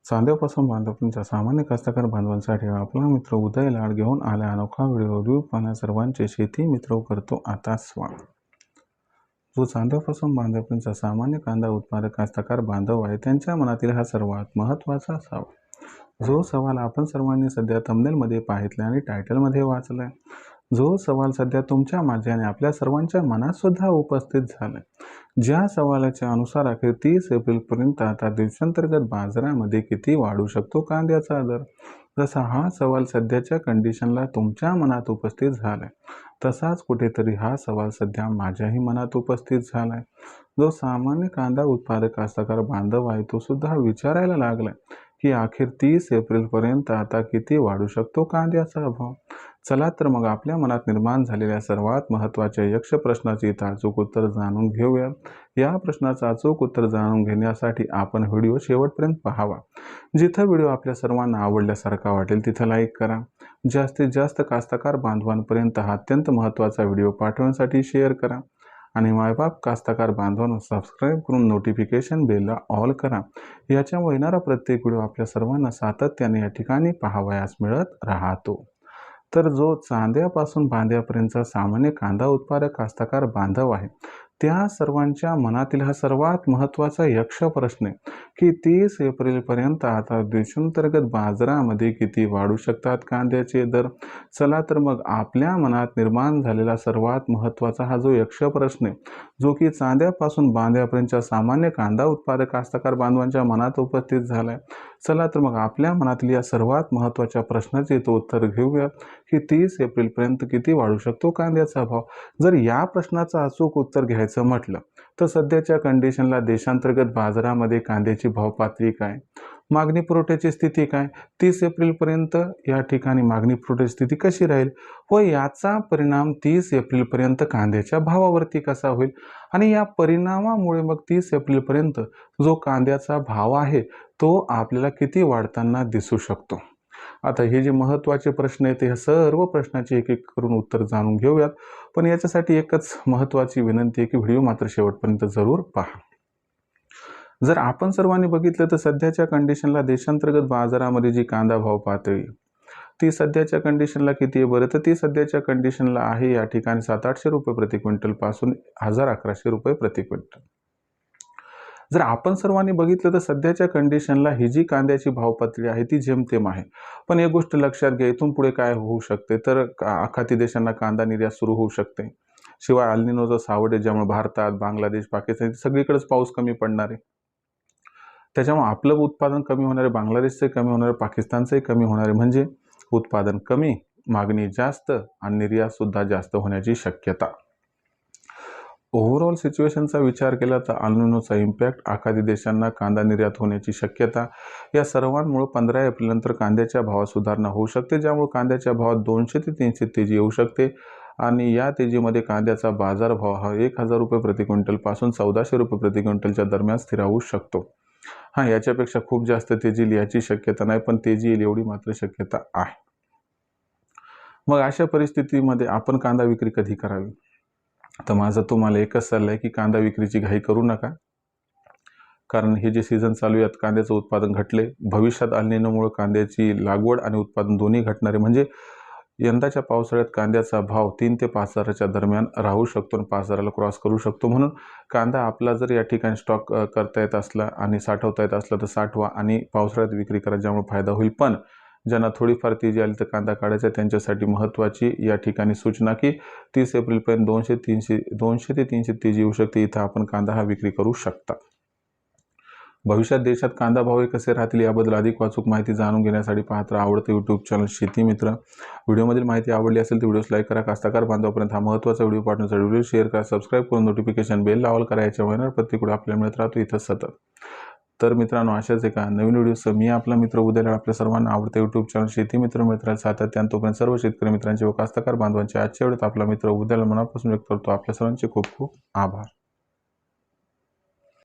चांद्यापासून बांधापर्यंतच्या सामान्य कास्तकार बांधवांसाठी आपला मित्र उदय लाड घेऊन आला अनोखा व्हिडिओ पाहण्या सर्वांचे शेती मित्र करतो आता स्वागत। जो चांद्यापासून बांधापर्यंतचा सामान्य कांदा उत्पादक कास्तकार बांधव आहे त्यांच्या मनातील हा सर्वात महत्त्वाचा असावा। जो सवाल आपण सर्वांनी सध्या थंबनेलमध्ये पाहितला आणि टायटलमध्ये वाचलाय, जो सवाल सध्या तुमच्या माध्यमाने आपल्या सर्वांच्या मनात सुद्धा उपस्थित झालाय, ज्या सवालाच्या अनुसार अखेर 30 एप्रिलपर्यंत आता देशांतर्गत बाजारामध्ये किती वाढू शकतो कांद्याचा दर, जसा हा सवाल सध्याच्या कंडिशनला तुमच्या मनात उपस्थित झालाय, तसाच कुठेतरी हा सवाल सध्या माझ्याही मनात उपस्थित झालाय। जो सामान्य कांदा उत्पादक कास्तकार बांधव आहे तो सुद्धा विचारायला लागलाय की अखेर 30 एप्रिलपर्यंत आता किती वाढू शकतो कांद्याचा भाव। चला तर मग आपल्या मनात निर्माण झालेल्या सर्वात महत्त्वाच्या यक्ष प्रश्नाचे अचूक उत्तर जाणून घेऊया। या प्रश्नाचं अचूक उत्तर जाणून घेण्यासाठी आपण व्हिडिओ शेवटपर्यंत पाहावा। जिथं व्हिडिओ आपल्या सर्वांना आवडल्यासारखा वाटेल तिथं लाईक करा। जास्तीत जास्त कास्तकार बांधवांपर्यंत हा अत्यंत महत्त्वाचा व्हिडिओ पाठवण्यासाठी शेअर करा आणि मायबाप कास्तकार बांधवांना सबस्क्राईब करून नोटिफिकेशन बेलला ऑल करा। याच्यामुळे येणारा प्रत्येक व्हिडिओ आपल्या सर्वांना सातत्याने या ठिकाणी पाहावयास मिळत राहतो। तर जो चांद्यापासून बांध्यापर्यंतचा सामान्य कांदा उत्पादक कास्तकार बांधव आहे त्या सर्वांच्या मनातील हा सर्वात महत्त्वाचा यक्ष प्रश्न आहे की 30 एप्रिलपर्यंत आता देशांतर्गत बाजारामध्ये किती वाढू शकतात कांद्याचे दर। चला तर मग आपल्या मनात निर्माण झालेला सर्वात महत्त्वाचा हा जो यक्ष प्रश्न आहे, जो की चांद्यापासून बांध्यापर्यंतच्या सामान्य कांदा उत्पादक कास्तकार बांधवांच्या मनात उपस्थित झालाय। चला तर मग आपल्या मनातील या सर्वात महत्त्वाच्या प्रश्नाचे तो उत्तर घेऊया की 30 एप्रिलपर्यंत किती वाढू शकतो कांद्याचा भाव। जर या प्रश्नाचं अचूक उत्तर घ्यायचं म्हटलं तर सध्याच्या कंडिशनला देशांतर्गत बाजारामध्ये कांद्याची भाव पातळी काय, मागणी पुरवठ्याची स्थिती काय, 30 एप्रिलपर्यंत या ठिकाणी मागणी पुरवठ्याची स्थिती कशी राहील व याचा परिणाम 30 एप्रिलपर्यंत कांद्याच्या भावावरती कसा होईल आणि या परिणामामुळे मग 30 एप्रिलपर्यंत जो कांद्याचा भाव आहे तो आपल्याला किती वाढताना दिसू शकतो। आता हे जे महत्त्वाचे प्रश्न आहेत या सर्व प्रश्नाचे एक एक करून उत्तर जाणून घेऊयात, पण याच्यासाठी एकच महत्त्वाची विनंती आहे की व्हिडिओ मात्र शेवटपर्यंत जरूर पहा। जर आपण सर्वांनी बघितलं तर सध्याच्या कंडिशनला देशांतर्गत बाजारामध्ये जी कांदा भाव पातळी ती सध्याच्या कंडिशनला किती आहे बरं, तर ती सध्याच्या कंडिशनला आहे या ठिकाणी 700-800 रुपये प्रति क्विंटल पासून 1000-1100 रुपये प्रति क्विंटल। जर आपण सर्वांनी बघितलं तर सध्याच्या कंडिशनला ही जी कांद्याची भाव पातळी आहे ती जेमतेम आहे, पण एक गोष्ट लक्षात घ्या, इथून पुढे काय होऊ शकते तर आखाती देशांना कांदा निर्यात सुरू होऊ शकते। शिवाय अल निनोचा सावट आहे ज्यामुळे भारतात, बांगलादेश, पाकिस्तान सगळीकडेच पाऊस कमी पडणार आहे, त्याच्यामुळे आपलं उत्पादन कमी होणार आहे, बांगलादेशचे कमी होणार आहे, पाकिस्तानचंही कमी होणार आहे, म्हणजे उत्पादन कमी, मागणी जास्त आणि निर्यात सुद्धा जास्त होण्याची शक्यता। ओव्हरऑल सिच्युएशनचा विचार केला तर अल निनोचा इम्पॅक्ट, आखाती देशांना कांदा निर्यात होण्याची शक्यता, या सर्वांमुळे 15 एप्रिलनंतर कांद्याच्या भावात सुधारणा होऊ शकते, ज्यामुळे कांद्याच्या भावात 200 ते 300 तेजी येऊ शकते आणि या तेजीमध्ये कांद्याचा बाजारभाव हा 1000 रुपये प्रति क्विंटल पासून 1400 रुपये प्रति क्विंटलच्या दरम्यान स्थिरावू शकतो। हां, याच्यापेक्षा खूप जास्त तेजी येईल याची शक्यता नाही, पण तेजी येईल एवढी मात्र शक्यता आहे। मग अशा परिस्थितीमध्ये आपण कांदा विक्री कधी करावी, तर माझा तुम्हाला एकच सल्ला आहे की कांदा विक्रीची घाई करू नका, कारण हे जे सीझन चालू आहे कांद्याचं उत्पादन घटले, भविष्यात अल निनोमुळे कांद्याची लागवड आणि उत्पादन दोन्ही घटणार आहे, म्हणजे यंदाच्या पावसाळ्यात कांद्याचा भाव 3 ते 5000च्या दरम्यान राहू शकतो आणि 5000ला क्रॉस करू शकतो। म्हणून कांदा आपला जर या ठिकाणी स्टॉक करता येत असला आणि साठवता येत असला तर साठवा आणि पावसाळ्यात विक्री करा, ज्यामुळे फायदा होईल। पण ज्यांना थोडीफार तेजी आली तर कांदा काढायचा, त्यांच्यासाठी महत्त्वाची या ठिकाणी सूचना की 30 एप्रिलपर्यंत 200 ते 300 तेजी येऊ शकते, इथं आपण कांदा हा विक्री करू शकता। भविष्यात देशात कांदा भाव कसे राहतील याबद्दल अधिक वाचूक माहिती जाणून घेण्यासाठी पाहत राहा आवडतं यूट्यूब चॅनल शेती मित्र। व्हिडिओमधील माहिती आवडली असेल तर व्हिडिओस लाईक करा, कास्तकार बांधवापर्यंत हा महत्त्वाचा व्हिडिओ पाठवण्यासाठी व्हिडिओ शेअर करा, सबस्क्राईब करून नोटिफिकेशन बेल ऑल करा, याच्यामुळे येणार प्रत्येक व्हिडिओ आपल्याला मिळत राहतो इथं सतत। तर मित्रांनो अशाच एका नवीन व्हिडिओसह मी आपला मित्र उदय लाड आपल्या सर्वांना आवडतं यूट्यूब चॅनल शेती मित्र मिळत राहील सातत्याने। तोपर्यंत सर्व शेतकरी मित्रांचे व कास्तकार बांधवांचे आजच्या वेळेत आपला मित्र उदय लाड मनापासून व्यक्त करतो। आपल्या सर्वांचे खूप खूप आभार।